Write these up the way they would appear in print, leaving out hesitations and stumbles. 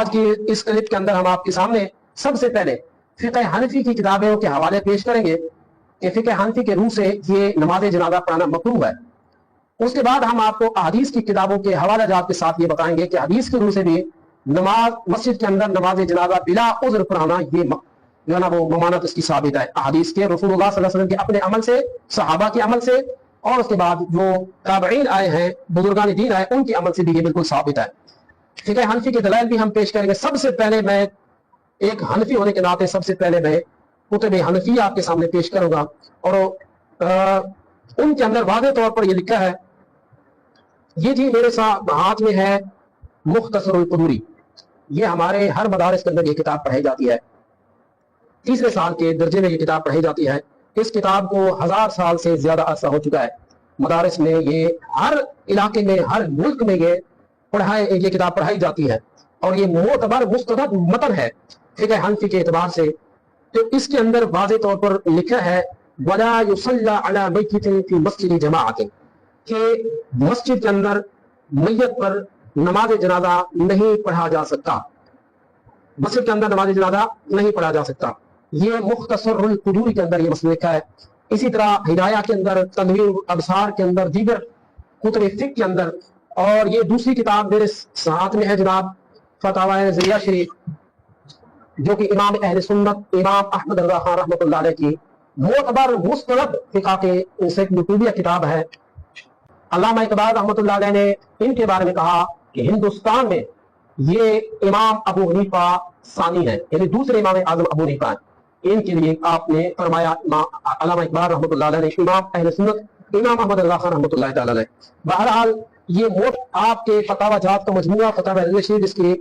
आज की इस क्लिप के अंदर हम आपके सामने सबसे पहले फिक़ह हनफी की किताबों के हवाले पेश करेंगे कि फिक़ह हनफी के रूह से ये नमाज जनाजा पढ़ना मकरूह है। उसके बाद हम आपको हदीस की किताबों के हवाला जात के साथ ये बताएंगे कि हदीस के रूह से भी नमाज मस्जिद के अंदर नमाज जनाजा बिला उज़्र पढ़ाना ये जो है ना वो ममानत इसकी साबित है हदीस के रसूलुल्लाह सल्लल्लाहु अलैहि वसल्लम के अपने अमल से, सहाबा के अमल से, और उसके बाद जो ताबईन आए हैं, बुजुर्गान दीन आए, उनके अमल से भी ये बिल्कुल साबित है। फिक़ह हनफी के दलाइल भी हम पेश करेंगे। सबसे पहले मैं एक हनफी होने के नाते सबसे पहले मैं कुतुब हनफी आपके सामने पेश करूंगा और उनके अंदर वाज़ेह तौर पर ये लिखा है, ये जी मेरे साथ हाथ में है मुख्तसरुल कुदूरी। ये हमारे हर मदारिस के अंदर ये किताब पढ़ाई जाती है, तीसरे साल के दर्जे में ये किताब पढ़ाई जाती है। इस किताब को 1000 साल से ज्यादा अरसा हो चुका है। मदारिस में ये हर इलाके में, हर मुल्क में ये किताब पढ़ाई जाती है और ये मोतबर मुस्तदद मतन है फिक़ह हनफी के एतबार से। तो इसके अंदर वाज़ेह तौर पर लिखा है वला युसल्ला अला मय्यतिन फी मस्जिद जमाअतिन, कि मस्जिद के अंदर मैयत पर नमाज जनाजा नहीं पढ़ा जा सकता, मस्जिद के अंदर नमाज जनाजा नहीं पढ़ा जा सकता। ये मुख्तसरुल कुदूरी के अंदर ये मसला लिखा है। इसी तरह हिदाया के अंदर, तनवीरुल अबसार के अंदर, दीगर कुतुब फिक़ह के अंदर, और ये दूसरी किताब मेरे साथ में है जनाब फतावा ज़िया शरीफ, जो कि इमाम अहले सुन्नत इमाम अहमद रज़ा खान रहमतुल्लाह अलैह की मोतबर मुस्तनद फिक़ह के एनसाइक्लोपीडिया किताब है। अल्लामा इकबाल रहमतुल्लाह अलैह ने इनके बारे में कहा कि हिंदुस्तान में ये इमाम अबू हनीफा सानी है, यानी दूसरे इमाम आजम अबू हनीफा है। इनके लिए आपने फरमाया अल्लामा इकबाल रहमतुल्लाह अलैह ने इमाम अहले सुन्नत इमाम अहमद रज़ा खान रहमतुल्लाह तआला अलैह। बहरहाल ये मोट आपके फतावा जात का मजमूआ फतावा शरीफ जिसकी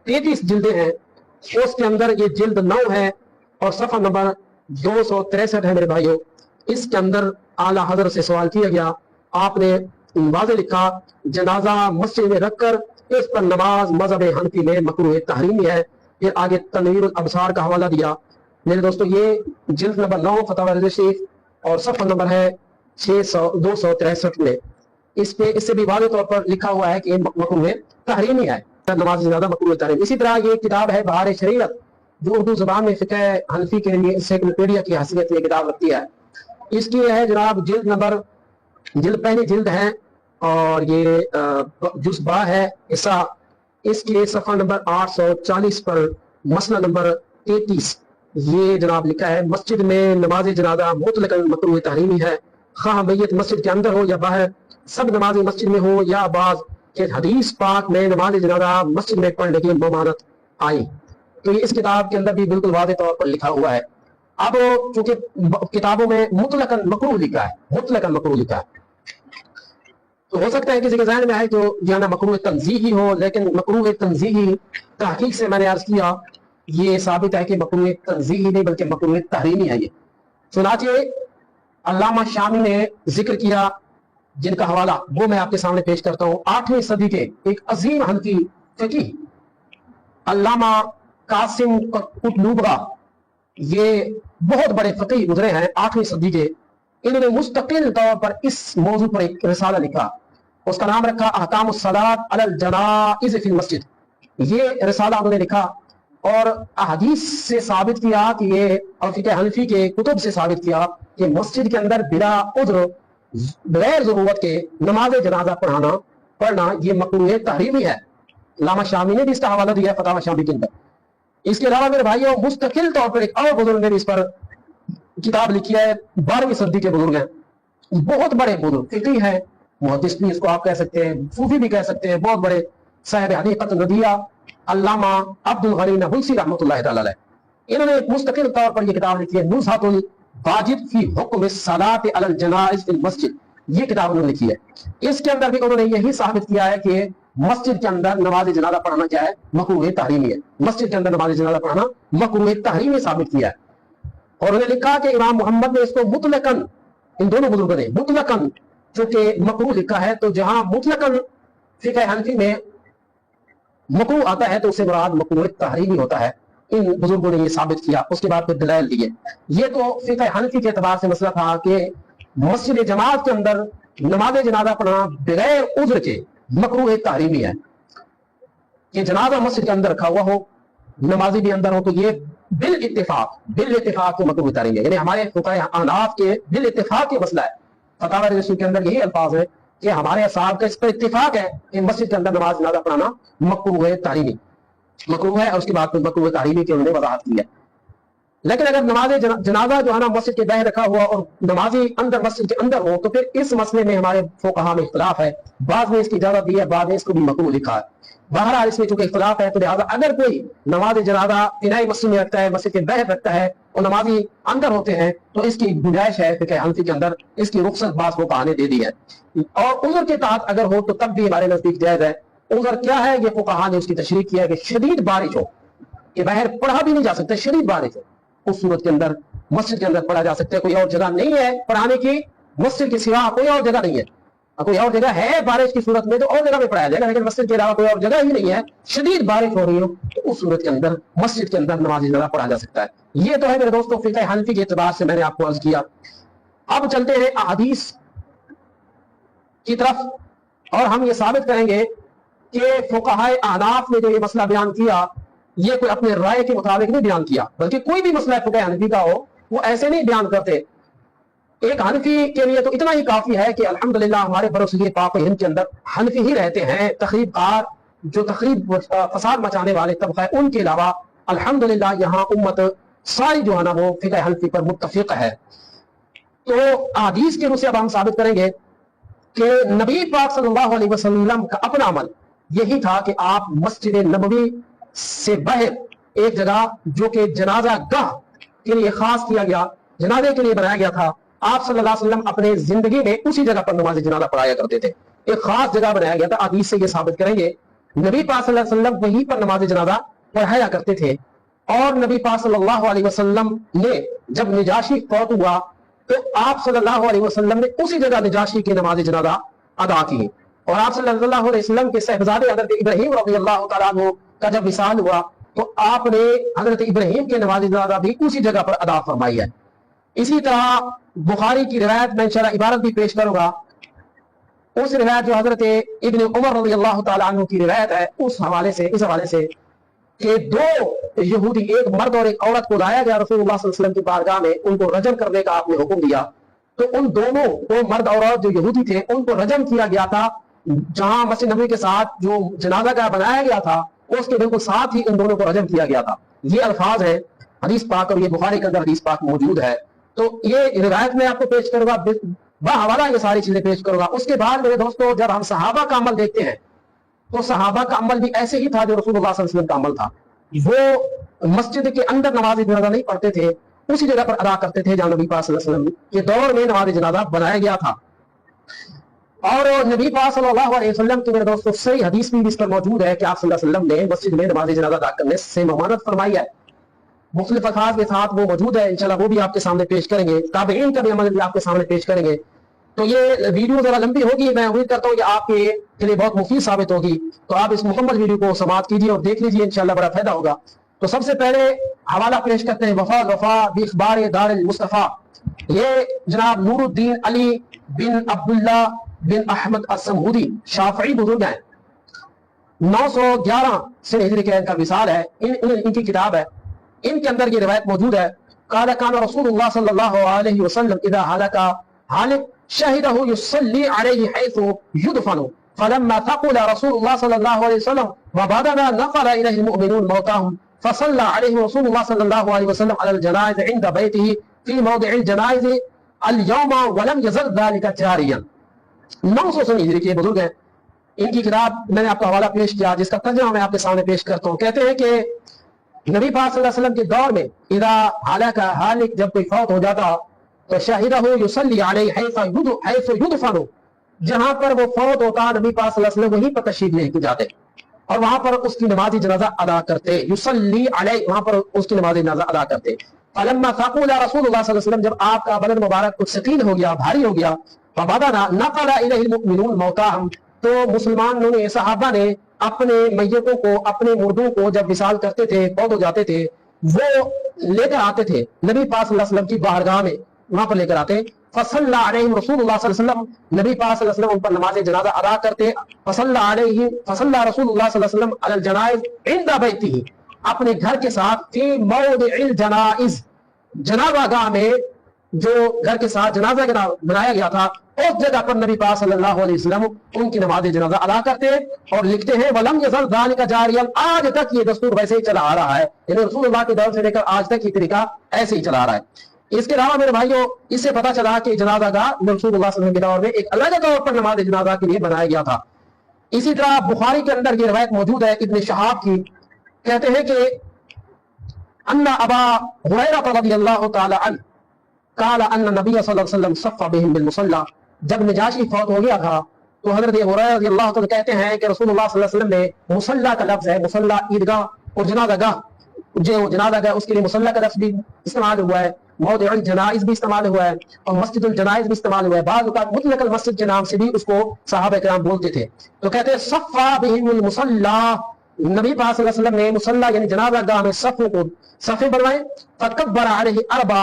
33 जिल्दें हैं, उसके अंदर ये जिल्द 9 है और सफ़ा नंबर 263 है मेरे भाइयों। इसके अंदर आला हज़रत से सवाल किया गया, आपने वाज़ेह लिखा जनाजा मस्जिद में रखकर इस पर नमाज मज़हब हनफी में मकरूह तहरीमी है। फिर आगे तनवीरुल अबसार का हवाला दिया। मेरे दोस्तों ये जिल्द नंबर 9 फतावा शरीफ और सफ़ा नंबर है 263 में। इस पे इससे भी वाज़ेह तौर पर लिखा हुआ है कि मकरूह तहरीमी है, नमाज ज्यादा मकरूह तहरीमी। इसी तरह ये किताब है बहार शरीयत, जो उर्दू जुबान में फिक़ह हनफी के लिए एनसाइक्लोपीडिया की हैसियत ये किताब रखती है। इसकी है जनाब जिल्द पहली जिल्द है और ये जुज़ बा है हिस्सा। इसके सफ़ा नंबर 840 पर मसला नंबर 33 ये जनाब लिखा है, मस्जिद में नमाज जनाजा मुतलकन मकरूह तहरीमी है, खाह मैयत मस्जिद के अंदर हो या बाहर, सब नमाज मस्जिद में हो या बाज कि हदीस पाक में नमाज जनाजा मस्जिद में पढ़ने की ममानत आई। तो ये इस किताब के अंदर भी बिल्कुल वाज़ेह तौर पर लिखा हुआ है। अब चूंकि किताबों में मुतलकन मकरूह लिखा है, मुतलकन मकरूह लिखा है, तो हो सकता है किसी के ज़हन में आए तो जो ना मकरूह तंज़ीही हो, लेकिन मकरूह तंज़ीही तहकीक से मैंने अर्ज किया ये साबित है कि मकरूह तंज़ीही नहीं बल्कि मकरूह तहरीमी है। ये सुनाचिए अल्लामा शामी ने जिक्र किया, जिनका हवाला वो मैं आपके सामने पेश करता हूँ। 8वीं सदी के एक अजीम हनफी फ़क़ीह अल्लामा कासिम कुतलुबगा, ये बहुत बड़े फ़क़ीह गुजरे हैं 8वीं सदी के। इन्होंने मुस्तकिल तौर पर इस मौजू पर एक रिसाला लिखा, उसका नाम रखा अहकामुस सलात अलल जनाइज़ फिल मस्जिद। ये रिसाला उन्होंने लिखा और अहदीस से साबित किया कि ये, और फिक़ह हनफी के कुतुब से साबित किया कि मस्जिद के अंदर बिला उज़्र बगैर जरूरत के नमाज जनाजा पढ़ना ये मकरूह तहरीमी है। अल्लामा शामी ने भी इसका हवाला दिया फतावा शामी के अंदर। इसके अलावा मेरे भाइयों मुस्तकिल तौर पर एक और बुजुर्ग ने भी इस पर किताब लिखी है, 12वीं सदी के बुजुर्ग हैं, बहुत बड़े बुजुर्ग फ़क़ीह हैं, मुहद्दिस भी इसको आप कह सकते हैं, सूफी भी कह सकते हैं, बहुत बड़े साहिब हदीक़त नदिया अल्लामा अब्दुल गनी नबुल्सी रहमतुल्लाह तआला अलैह। इन्होंने एक मुस्तकिल तौर पर ये किताब लिखी है नुज़हतुल वाजिब फी हुक्म सलात अलल जनाइज़ फिल मस्जिद। ये किताब उन्होंने लिखी है। इसके अंदर भी उन्होंने यही साबित किया है कि मस्जिद के अंदर नमाज जनाजा पढ़ाना क्या है, मकरूह तहरीमी है। मस्जिद के अंदर नमाज जनाजा पढ़ाना मकरूह तहरीमी साबित किया है। और उन्होंने लिखा कि इमाम मोहम्मद ने इसको मुतलकन, इन दोनों बुजुर्गों ने मुतलकन चूंकि मकरूह लिखा है, तो जहां मुतलकन फिक़ह हनफी में मकरूह आता है तो उससे मुराद मकरूह तहरीमी होता है। इन बुजुर्गों ने ये साबित किया। उसके बाद फिर दलाइल दिए। ये तो फिक़ह हनफी के एतबार से मसला था कि मस्जिद जमात के अंदर नमाज जनाजा पढ़ना बगैर उज़्र के मकरूह तहरीमी है। کہ जनाजा मस्जिद के अंदर रखा हुआ हो, नमाजी भी अंदर हो, तो ये बिल इत्तिफाक को मकरूह करेंगे। यानी हमारे फुक़हा अहनाफ के बिल इत्तिफाक के मसला है। फतावा रसूल के अंदर यही अल्फाज है कि हमारे असाब का इस पर इत्तिफाक है कि मस्जिद के अंदर नमाज जनाजा पढ़ाना मकरूह है, तारीमी मकरूह है। और उसके बाद मकरूह तारीमी की उन्होंने वजाहत की है। लेकिन अगर नमाज जनाजा जो है ना मस्जिद के बाहर रखा हुआ और नमाजी अंदर मस्जिद के अंदर हो, तो फिर इस मसले में हमारे फुक़हा में इख्तिलाफ है। बाद में इसकी इजाजत दी है, बाद में इसको भी मकरूह लिखा है। बहरहाल इसमें चूंकि इख्तिलाफ है, तो लिहाजा अगर कोई नमाज जनाजा फिनाई मस्जिद में रखता है, मस्जिद के बाहर रखता है और नमाजी अंदर होते हैं, तो इसकी गुंजाइश है फिक़ह हनफी के अंदर, इसकी रुख्सत बाज़ फुक़हा ने दे दी है। और उज़र के तहत अगर हो तो तब भी हमारे नजदीक जायज है। उज़र क्या है, ये फुक़हा ने उसकी तशरीह किया है कि शदीद बारिश हो कि बाहर पढ़ा भी नहीं जा सकता, शदीद बारिश हो, उस सूरत के अंदर मस्जिद के अंदर पढ़ा जा सकता है। कोई और जगह नहीं है पढ़ाने की, मस्जिद के सिवा कोई और जगह नहीं है। कोई और जगह है बारिश की सूरत में तो और जगह में पढ़ाया जाएगा, लेकिन मस्जिद के अलावा कोई और जगह ही नहीं है, शदीद बारिश हो रही हो, तो उस सूरत के अंदर मस्जिद के अंदर नमाज जनाजा पढ़ा जा सकता है। ये तो है मेरे दोस्तों फिक़ह हनफी के एतबार से मैंने आपको अर्ज किया। अब चलते हैं अहादीस की तरफ और हम ये साबित करेंगे कि फुक़हा अहनाफ ने जो ये मसला बयान किया, ये कोई अपने राय के मुताबिक नहीं बयान किया, बल्कि कोई भी मसला फिक़ह हनफी का हो वो ऐसे नहीं बयान करते। एक हनफी के लिए तो इतना ही काफी है कि अल्हम्दुलिल्लाह हमारे बरोसगी पाक हिंद के अंदर हनफी ही रहते हैं। तखरीबकार जो तखरीब फसाद मचाने वाले तबका है, उनके अलावा अल्हम्दुलिल्लाह यहाँ उम्मत सारी जो है ना वो फिक़ह हनफी पर मुत्तफिक है। तो हदीस के रूप से अब हम साबित करेंगे कि नबी पाक सल्लल्लाहु अलैहि वसल्लम का अपना अमल यही था कि आप मस्जिद नबवी से बाहर एक जगह जो कि जनाजा गाह के लिए खास किया गया, जनाजे के लिए बनाया गया था, आप सल्लल्लाहु अलैहि वसल्लम अपने जिंदगी में उसी जगह पर नमाज जनाजा पढ़ाया करते थे। एक खास जगह बनाया गया था। हदीस से ये साबित करेंगे नबी पाक सल्लल्लाहु अलैहि वसल्लम वहीं पर नमाज जनाजा पढ़ाया करते थे। और नबी पाक सल्लल्लाहु अलैहि वसल्लम ने जब निजाशी फौत हुआ तो आप सल्लल्लाहु अलैहि वसल्लम ने उसी जगह निजाशी की नमाज जनाजा अदा की। और आप सल्लल्लाहु अलैहि वसल्लम के साहबजादे हजरत इब्राहीम रज़ियल्लाहु तआला अन्हु का जब विसाल हुआ तो आपने हजरत इब्राहीम की नमाज जनाजा भी उसी जगह पर अदा फरमाई है। इसी तरह बुखारी की रिवायत में इंशाअल्लाह इबारत भी पेश करूंगा। उस रिवायत जो हजरत इब्न उमर रज़ियल्लाहु तआला अन्हु की रिवायत है, उस हवाले से इस हवाले से कि दो यहूदी, एक मर्द और एक औरत को लाया गया रसूलुल्लाह सल्लल्लाहु अलैहि वसल्लम की बारगाह में, उनको रजम करने का आपने हुक्म दिया। तो उन दोनों दो मर्द और औरत जो यहूदी थे उनको रजम किया गया था। जहां मस्जिद नबवी के साथ जो जनाजा का बनाया गया था उसके बिल्कुल साथ ही उन दोनों को रजम किया गया था। ये अल्फाज है हदीस पाक और ये बुखारी के अंदर हदीस पाक मौजूद है। तो ये रिवायत में आपको पेश करूंगा, बाहवाला ये सारी चीजें पेश करूंगा। उसके बाद मेरे दोस्तों जब हम सहाबा का अमल देखते हैं तो सहाबा का अमल भी ऐसे ही था जो रसूलुल्लाह सल्लल्लाहु अलैहि वसल्लम का अमल था। वो मस्जिद के अंदर नमाज जनाजा नहीं पढ़ते थे, उसी जगह पर अदा करते थे जहां नबी पाक सल्लल्लाहु अलैहि वसल्लम के दौर में नमाज जनाजा बनाया गया था। और नबी पाक सल्लल्लाहु अलैहि वसल्लम की मेरे दोस्तों सही हदीस भी इस पर मौजूद है कि आप सल्लल्लाहु अलैहि वसल्लम ने मस्जिद में नमाज जनाजा अदा करने से ममानत फरमाई है। मुख्तलिफ अल्फाज के साथ वो मौजूद है, इंशाल्लाह वो भी आपके सामने पेश करेंगे। ताबईन का भी अमल भी आपके सामने पेश करेंगे। तो ये वीडियो जरा लंबी होगी, मैं उम्मीद करता हूँ कि आपके लिए बहुत मुफीद साबित होगी। तो आप इस मुकम्मल वीडियो को समाप्त कीजिए और देख लीजिए, इंशाल्लाह बड़ा फायदा होगा। तो सबसे पहले हवाला पेश करते हैं वफा बिखबार दारुल मुस्तफा। ये जनाब नूरुद्दीन अली बिन अब्दुल्ला बिन अहमद अस्समूदी शाफई बुजुर्ग हैं। 911 से हिजरी के इनका विसाल है। इनकी किताब है, इनके अंदर ये रिवायत मौजूद है। काला कान रसूलुल्लाह सल्लल्लाहु अलैहि वसल्लम इदा हलका हालिक शहिदहु युसल्ली अलैहि हैसु युदफनु फलम्मा थक़ुल रसूलुल्लाह सल्लल्लाहु अलैहि वसल्लम व बदना नक़ल इलैहि मुमिनून मौताहुम फसल्ला अलैहि रसूलुल्लाह सल्लल्लाहु अलैहि वसल्लम अलल जनाइज़ इंद बैतिही फी मौदिअल जनाइज़ अल यौमा व लम यज़ल ज़ालिका जारियन। 900 से हिजरी के बुजुर्ग हैं। इनकी किताब मैंने आपको हवाला पेश किया, जिसका तर्जुमा मैं आपके सामने पेश करता हूँ। कहते हैं कि नबी पाक सल्लल्लाहु अलैहि वसल्लम के दौर में इदा हलका हालिक, जब कोई फौत हो जाता तो शहीदहु युसल्ली अलैहि हैसु युदफनु, जहां पर वो फौत होता नबी पाक सल्लल्लाहु अलैहि वसल्लम वहीं पर तशरीफ लेके जाते और वहां पर उसकी नमाज जनाजा अदा करते। युसल्ली अलैहि, वहां पर उसकी नमाज जनाजा अदा करते। फलम्मा थक़ुल रसूलुल्लाह सल्लल्लाहु अलैहि वसल्लम, जब आपका बदन मुबारक कुछ सकीन हो गया, भारी हो गया, फबदना नक़ल इलैहि मुमिनून मौताहुम, तो मुसलमानों ने, सहाबा ने अपने मैयतों को, अपने मुर्दों को जब विसाल करते थे, फौत हो जाते थे, वो लेकर आते थे नबी पाक सल्लल्लाहु अलैहि वसल्लम की बारगाह में, वहां पर लेकर आते। फसल्ला अलैहिम रसूलुल्लाह सल्लल्लाहु अलैहि वसल्लम, नबी पाक सल्लल्लाहु अलैहि वसल्लम उन पर नमाज जनाजा अदा करते। फसल्ला रसूलुल्लाह सल्लल्लाहु अलैहि वसल्लम अलल जनाइज इंदा बैतिही, अपने घर के साथ फी मौदिइल जनाइज, जनाजा गाह में जो घर के साथ जनाजा बनाया गया था उस जगह पर नबी पाक सल्लल्लाहु अलैहि वसल्लम उनकी नमाज जनाजा अदा करते। और लिखते हैं वलम यज़ल ज़ालिका जारियन, आज तक ये दस्तूर वैसे ही चला आ रहा है, यानी रसूलुल्लाह के दौर से लेकर आज तक ये तरीका ऐसे ही चला आ रहा है। इसके अलावा मेरे भाइयों, इससे पता चला कि जनाजा गाह रसूलुल्लाह सल्लल्लाहु अलैहि वसल्लम के दौर में एक अलग तौर पर नमाज जनाजा के लिए बनाया गया था। इसी तरह बुखारी के अंदर ये रवायत मौजूद है इब्न शहाब की, कहते हैं कि अन्ना अबा हुरैरा रज़ियल्लाहु तआला अन्हु काला अन्ना नबी सल्लल्लाहु अलैहि वसल्लम सफ़ा बिहिम बिल मुसल्ला, जब नजाशी फौत हो गया था तो हजरत हुरैरा रज़ियल्लाहु तआला कहते हैं कि रसूलुल्लाह सल्लल्लाहु अलैहि वसल्लम ने, मुसल्ला का लफ्ज है, मुसल्ला ईदगाह और जनाजा गाह, जो जनाजा गाह उसके लिए मुसल्ला का लफ्ज भी इस्तेमाल हुआ है, मौदिउल जनाइज भी इस्तेमाल हुआ है और मस्जिदुल जनाइज भी इस्तेमाल हुआ है। बाद का मुतलकल मस्जिद के नाम से भी उसको सहाबा किराम बोलते थे। तो कहते हैं सफ़ा बिहिम मुसल्ला, नबी पाक सल्लल्लाहु अलैहि वसल्लम ने मुसल्ला यानी जनाजा गाह में सफ़ों को सफ़े बनवाए। फकब्बर अलैहि अरबा,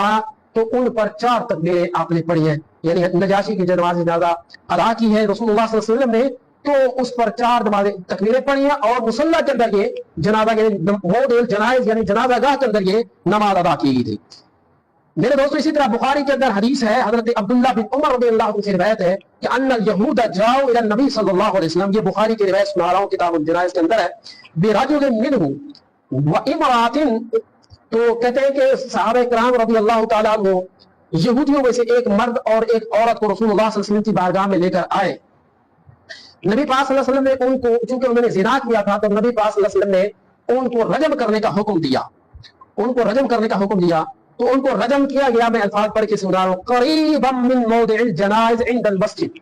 तो उन पर 4 तकबीरें आपने पढ़ी हैं, यानी नजाशी की नमाज जनाजा अदा की है रसूलुल्लाह सल्लल्लाहु अलैहि वसल्लम ने, तो उस पर 4 तकबीरें पढ़ी हैं और मुसल्ला के अंदर ये जनाजा मौदिउल जनाइज यानी जनाजा गाह के अंदर ये नमाज अदा की गई थी। मेरे दोस्तों, इसी तरह बुखारी के अंदर हदीस है, हजरत अब्दुल्लाह बिन उमर रज़ियल्लाहु अन्हु से रिवायत है कि अन्नल यहूदा जाओ इला नबी सल्लल्लाहु अलैहि वसल्लम, ये बुखारी की रिवायत सुना रहा हूं किताबुल जनाइज के अंदर है, बिरजुलिन मिनहु व इमरातिन, तो कहते हैं कि सहाबा किराम रज़ियल्लाहु तआला अन्हु यहूदियों में से एक मर्द और एक औरत को रसूलुल्लाह सल्लल्लाहु अलैहि वसल्लम की बारगाह में लेकर आए। नबी पाक सल्लल्लाहु अलैहि वसल्लम ने उनको, चूंकि उन्होंने ज़िना किया था, तो नबी पाक सल्लल्लाहु अलैहि वसल्लम ने उनको रजम करने का हुक्म दिया, उनको रजम करने का हुक्म दिया। तो उनको रजम किया गया, मैं अल्फाज पढ़ के सुना रहा हूं, करीबम मिन मौदिइल जनाइज इंदल मस्जिद,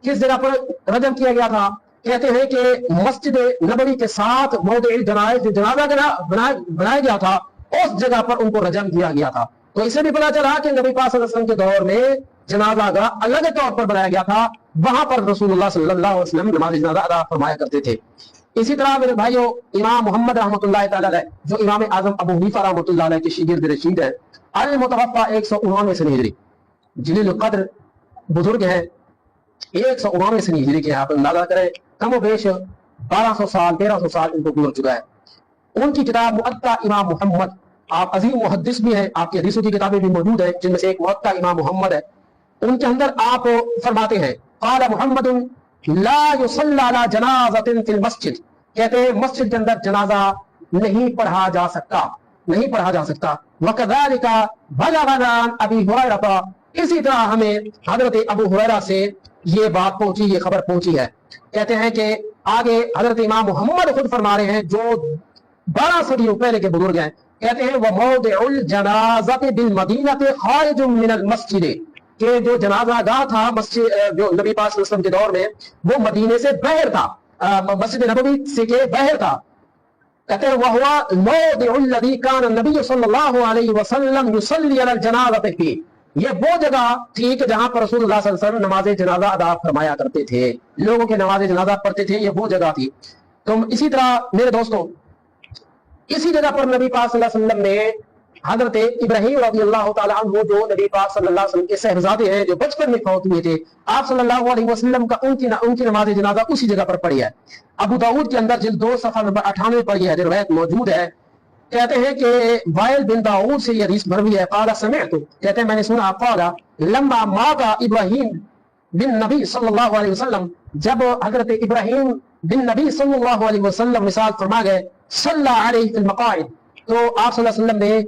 किस जगह पर रजम किया गया था? कहते हैं कि मस्जिद नबवी के साथ मौदिइल जनाइज जो जनाजा बनाया गया था उस जगह पर उनको रजम किया गया था। तो इससे भी पता चला कि नबी पाक सल्लल्लाहु अलैहि वसल्लम के दौर में जनाजा का अलग तौर पर बनाया गया था, वहां पर रसूलुल्लाह सल्लल्लाहु अलैहि वसल्लम नमाज जनाजा अदा फरमाया करते थे। इसी तरह मेरे भाइयों, इमाम मोहम्मद रहमतुल्लाह तआला अलैह, जो इमाम आजम अबू हनीफा रहमतुल्लाह अलैह के शागिर्द रशीद है, अल मुतवफ़ा 179 सने हिजरी, जलील कद्र बुजुर्ग है, 179 सने हिजरी के, आप अंदाजा करें कम बेश 1200 साल 1300 साल इनको गुजर चुका है। उनकी किताब मुअत्ता इमाम मोहम्मद, आप अजीम मुहद्दिस भी हैं, आपकी हदीसों की किताबें भी मौजूद है, जिनमें से एक मुअत्ता इमाम मोहम्मद है। उनके अंदर आप फरमाते हैं क़ाला मुहम्मदुन ला युसल्ला अला जनाज़तिन फिल मस्जिद, कहते हैं मस्जिद के अंदर जनाजा नहीं पढ़ा जा सकता, नहीं पढ़ा जा सकता। वकज़ालिका बलगना अबी हुरैरा, इसी तरह हमें हजरत अबू हुरैरा से ये बात पहुंची, ये खबर पहुंची है। कहते हैं कि आगे हजरत इमाम मोहम्मद खुद फरमा रहे हैं, जो 12 सदियों पहले के बुजुर्ग हैं, कहते हैं वह मौदिउल जनाज़ति बिल मदीनति खारिजुम मिनल मस्जिद, कि जो जनाजा गाह था मस्जिद जो नबी पाक सल्लल्लाहु अलैहि वसल्लम के दौर में, वो मदीने से बाहर था, मस्जिद नबवी से के बाहर था। कहते हैं वह मौदिउल लज़ी कान नबी सल्लल्लाहु अलैहि वसल्लम युसल्ली अलल जनाज़ति फी, ये वो जगह थी कि जहां पर रसूलुल्लाह सल्लल्लाहु अलैहि वसल्लम नमाज जनाजा अदा फरमाया करते थे, लोगों के नमाज जनाजा पढ़ते थे, ये वो जगह थी। तो इसी तरह मेरे दोस्तों, इसी जगह पर नबी पाक सल्लल्लाहु अलैहि वसल्लम ने हजरत इब्राहीम रज़ियल्लाहु ताला अन्हु, जो नबी पाक सल्लल्लाहु अलैहि वसल्लम के शहजादे हैं, जो बचपन में फौत हुए थे, आप सल्लल्लाहु अलैहि वसल्लम का उनकी नमाज जनाजा उसी जगह पर पढ़ी है। अबू दाऊद के अंदर जिल्द 2 सफ़ा नंबर 98 पर यह रिवायत मौजूद है। कहते हैं कि वाइल बिन दाऊद से यह हदीस मरवी है, क़ाला समिअतु, कहते हैं मैंने सुना, क़ाला लम्मा माता इब्राहीम बिन नबी सल्लल्लाहु अलैहि वसल्लम, जब हजरत इब्राहीम बिन नबी सल्लल्लाहु अलैहि वसल्लम मिसाल फरमा गए, सल्ला अलैहि फिल मक़ाइद, तो आप सल्लल्लाहु अलैहि वसल्लम ने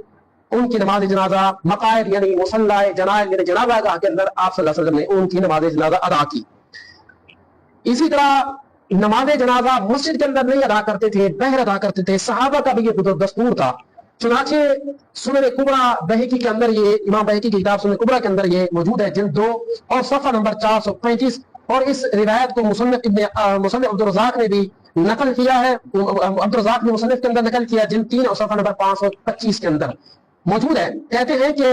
उनकी नमाज जनाजा मक़ाइद यानी मुसल्ला जनाइज यानी जनाजा गाह के अंदर आप सल्लल्लाहु अलैहि वसल्लम ने उनकी नमाज जनाजा अदा की। इसी तरह नमाज जनाजा मस्जिद के अंदर नहीं अदा करते थे, बाहर अदा करते थे, सहाबा का भी ये दस्तूर था। चुनाचे सुनन कुबरा बहकी के अंदर, ये इमाम बहकी की किताब सुनन कुबरा के अंदर ये मौजूद है, जिल्द 2 और सफ़ा नंबर 435, और इस रिवायत को मुसन्निफ अब्दुर रज़्ज़ाक़ ने भी नकल किया है, अब्दुर रज़्ज़ाक़ ने मुसन्निफ के अंदर नकल किया, जिल्द 3 और सफ़ा नंबर 525 के अंदर मौजूद है। कहते हैं कि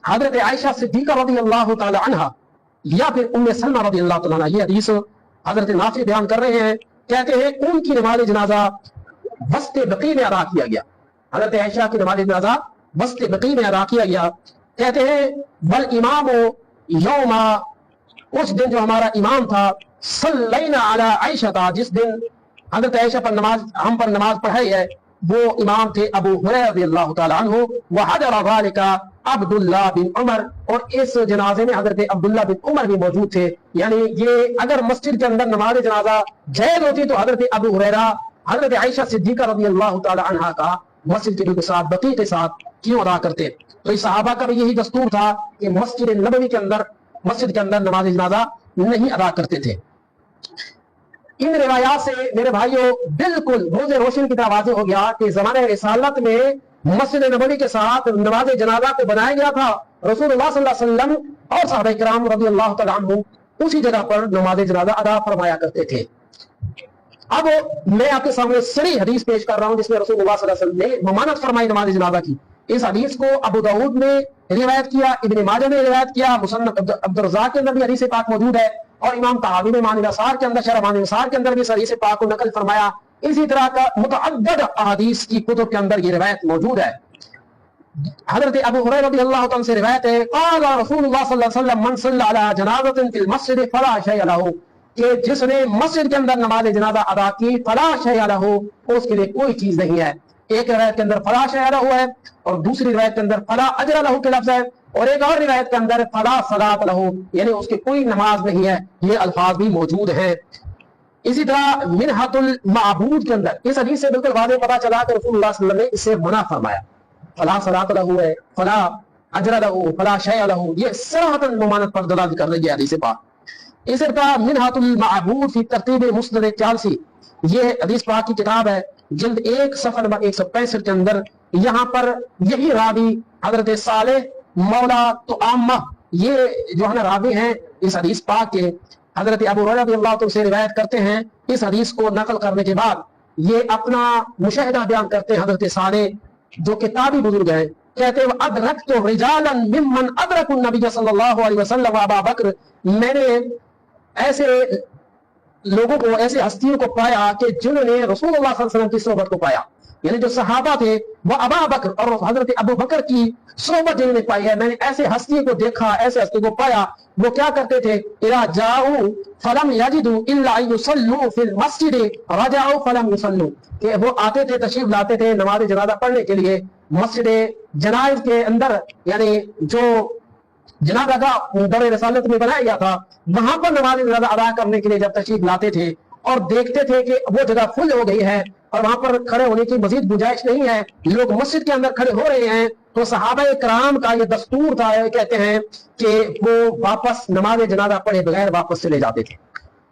हज़रत आयशा सिद्दीक़ा रज़ियल्लाहु ताला अन्हा या फिर उम्मे सलमा रज़ियल्लाहु ताला अन्हा, ये हदीस हज़रत नाफ़ी बयान कर रहे हैं। कहते हैं उनकी नमाज जनाजा वस्ते बक़ी में अदा किया गया, हज़रत आयशा की नमाज जनाजा वस्ते बक़ी में अदा किया गया। कहते हैं बल इमाम यौमा, उस दिन जो हमारा इमाम था, सल्लैना अला आयशा था, जिस दिन हजरत आयशा पर नमाज, हम पर नमाज पढ़ाई है, वो इमाम थे अबू हुरैरा रज़ियल्लाहु तआला अन्हु, व हज़रा ज़ालिका अब्दुल्लाह बिन उमर, और इस जनाजे में हजरत अब्दुल्लाह बिन उमर भी मौजूद थे। यानी ये अगर मस्जिद के अंदर नमाज जनाजा जायज होती तो हजरत अबू हुरैरा हजरत आयशा सिद्दीका रज़ियल्लाहु तआला अन्हा का मस्जिद के साथ, बकी के साथ क्यों अदा करते? तो इस सहाबा का भी यही दस्तूर था कि मस्जिद नबवी के अंदर, मस्जिद के अंदर नमाज जनाजा नहीं अदा करते थे। इन रिवायात से मेरे भाइयों बिल्कुल रोज़े रोशन की तरह वाज़ेह हो गया कि ज़माने रिसालत में मस्जिद नबवी के साथ नमाज जनाजा को बनाया गया था। रसूलुल्लाह सल्लल्लाहु अलैहि वसल्लम और सहाबा किराम रज़ियल्लाहु तआला अन्हुम उसी जगह पर नमाज जनाजा अदा फरमाया करते थे। अब मैं आपके सामने सही हदीस पेश कर रहा हूं जिसमें रसूलुल्लाह सल्लल्लाहु अलैहि वसल्लम ने ममानत फरमाई नमाज जनाजा की। इस हदीस को अबू दाऊद ने रिवायत किया, इब्न माजा ने रिवायत किया, मुसन्नफ अब्दुर रज़्ज़ाक़ के अंदर भी हदीस पाक मौजूद है, और इमाम तहावी ने मानिल आसार के अंदर, शरह मानिल आसार के अंदर भी हदीस पाक को नकल फरमाया। इसी तरह का मुतअद्दिद अहादीस की कुतुब के अंदर ये रिवायत मौजूद है। हजरत अबू हुरैरा रज़ियल्लाहु अन्हु से रिवायत है, क़ाला रसूलुल्लाह सल्लल्लाहु अलैहि वसल्लम मन सल्ला अला जनाज़तिन फिल मस्जिद फला शैअ लहू, कि जिसने मस्जिद के अंदर नमाज जनाजा अदा की, फला शैअ लहू, उसके लिए कोई चीज नहीं है। एक रिवायत के अंदर फला शैअ लहू है, और दूसरी रिवायत के अंदर फला अजर लहू के लफ्ज है, और एक और रिवायत के अंदर फला सलात लहू, यानी उसकी कोई नमाज नहीं है। ये अल्फाज भी मौजूद हैं। इसी तरह मिनहतुल माबूद के अंदर इस हदीस से बिल्कुल वाज़ेह पता चला कि रसूलुल्लाह सल्लल्लाहु अलैहि वसल्लम ने इसे मना फरमाया। फला सलात लहू है, फला अजर लहू, फला शैअ लहू, ये सराहतन ममानत पर दलालत कर रही है हदीस पाक। इसी तरह मिनहतुल माबूद फी तरतीब मुस्नद चालसी, ये हदीस पाक की किताब है, जिल्द 1 सफ़ा नंबर 165 के अंदर यहाँ पर यही रावी हजरत सालेह मौला तो आम्मा, ये जो है ना रावी हैं इस हदीस पाक के, हजरत अबू हुरैरा रज़ियल्लाहु अन्हु से रिवायत करते हैं। इस हदीस को नकल करने के बाद ये अपना मुशाहिदा बयान करते हैं हजरत सालेह जो किताबी बुजुर्ग हैं, कहते हैं अदरकतु रिजालन मिम्मन अदरकु नबी सल्लल्लाहु अलैहि वसल्लम व अबू बकर, मैंने ऐसे लोगों को, ऐसे हस्तियों को पाया कि जिन्होंने रसूलुल्लाह सल्लल्लाहु अलैहि वसल्लम की सोहबत को पाया, यानी जो सहाबा थे वो अबू बकर और हजरत अबू बकर की सोहबत जिन्होंने पाई है। मैंने ऐसे हस्तियों को देखा, ऐसे हस्तियों को पाया, वो क्या करते थे, इला जाऊ फलम यजिदु इल्ला युसल्लू फिल मस्जिद रजाऊ फलम युसल्लू, कि वो आते थे, तशरीफ लाते थे नमाज जनाजा पढ़ने के लिए मस्जिद जनाइज के अंदर, यानी जो जनाजा का दर रसालत में बनाया गया था, वहां पर नमाज जनाजा अदा करने के लिए जब तशरीफ लाते थे और देखते थे कि वो जगह फुल हो गई है और वहां पर खड़े होने की मजीद गुंजाइश नहीं है, लोग मस्जिद के अंदर खड़े हो रहे हैं, तो सहाबा कराम का ये दस्तूर था, कहते हैं कि वो वापस नमाज जनाजा पढ़े बगैर वापस चले जाते थे।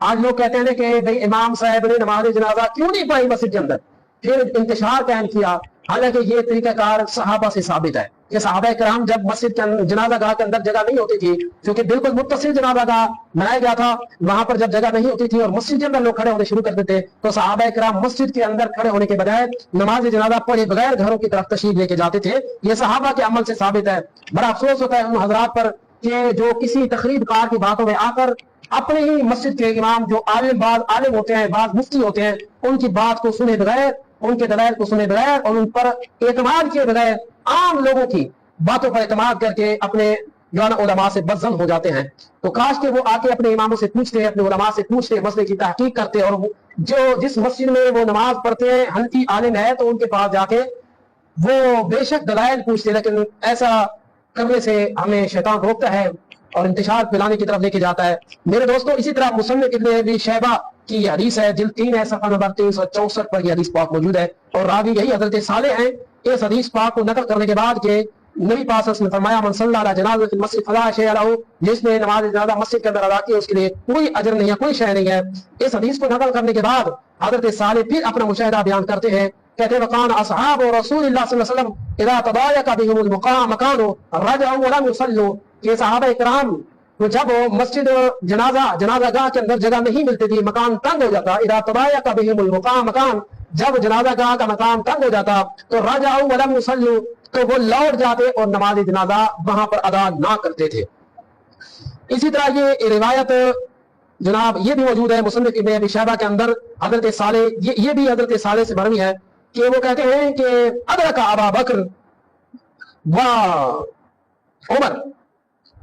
आज लोग कहते हैं कि भाई इमाम साहब ने नमाज जनाजा क्यों नहीं पढ़ी मस्जिद के अंदर, फिर इंतशार कायम किया। हालांकि ये तरीकाकार सहाबा से साबित है कि सहाबा कराम जब मस्जिद के जनाजा गाह के अंदर जगह नहीं होती थी, क्योंकि बिल्कुल मुत्तसिल जनाजा गाह बनाया गया था, वहां पर जब जगह नहीं होती थी और मस्जिद के अंदर लोग खड़े होने शुरू करते थे, तो सहाबा कराम मस्जिद के अंदर खड़े होने के बजाय नमाज जनाजा पढ़े बगैर घरों की तरफ तशरीफ लेके जाते थे। ये सहाबा के अमल से साबित है। बड़ा अफसोस होता है उन हजरात पर कि जो किसी तकरीबकार की बातों में आकर अपने ही मस्जिद के इमाम जो आलिम होते हैं, बाद मुफ्ती होते हैं, उनकी बात को सुने बगैर, उनके दलाइल को सुने बगैर और उन पर एतमाद किए बगैर आम लोगों की बातों पर एतमाद करके अपने जाना उलमा से बदजन हो जाते हैं। तो काश के वो आके अपने इमामों से पूछते, अपने उलमा से पूछते, मसले की तहकीक करते, और जो जिस मस्जिद में वो नमाज पढ़ते हैं हनफी आलिम है तो उनके पास जाके वो बेशक दलाइल पूछते, लेकिन ऐसा करने से हमें शैतान रोकता है और इंतशार फैलाने की तरफ लेके जाता है। मेरे दोस्तों, इसी तरह मुसन्निफ इब्न अबी शैबा की ये हदीस है, जिल्द 3 है, सफ़ा नंबर 364 पर यह हदीस पाक मौजूद है, और रावी यही हजरत सालेह हैं। इस हदीस पाक को नकल करने के बाद के नबी पाक ने फरमाया मन सल्ला अला जनाज़तिल मस्जिद फला शैअ लहू, जिसने नमाज जनाजा मस्जिद के अंदर अदा की उसके लिए कोई अजर नहीं है, कोई शय नहीं है। इस हदीस को नकल करने के बाद हजरत सालेह फिर अपना मुशाहिदा बयान करते हैं, कहते हैं वकान असहाब रसूलुल्लाह सल्लल्लाहु अलैहि वसल्लम इज़ा तदायका बिहिमुल मकान रजअू व लम युसल्लू, कि सहाबा किराम तो जब मस्जिद जनाजा गाह के अंदर जगह नहीं मिलती थी, मकान तंग हो जाता, इज़ा तदायका बिहिमुल मकान, जब जनाजा गाह का मकान तंग हो जाता तो रजअू व लम युसल्लू, तो वो लौट जाते और नमाज जनाजा वहां पर अदा ना करते थे। इसी तरह ये रिवायत जनाब ये भी मौजूद है मुसन्निफ इब्न अबी शैबा के अंदर, हजरत सालेह ये भी हजरत सालेह से मरवी है कि वो कहते हैं कि अदरका अबू बकर व उमर,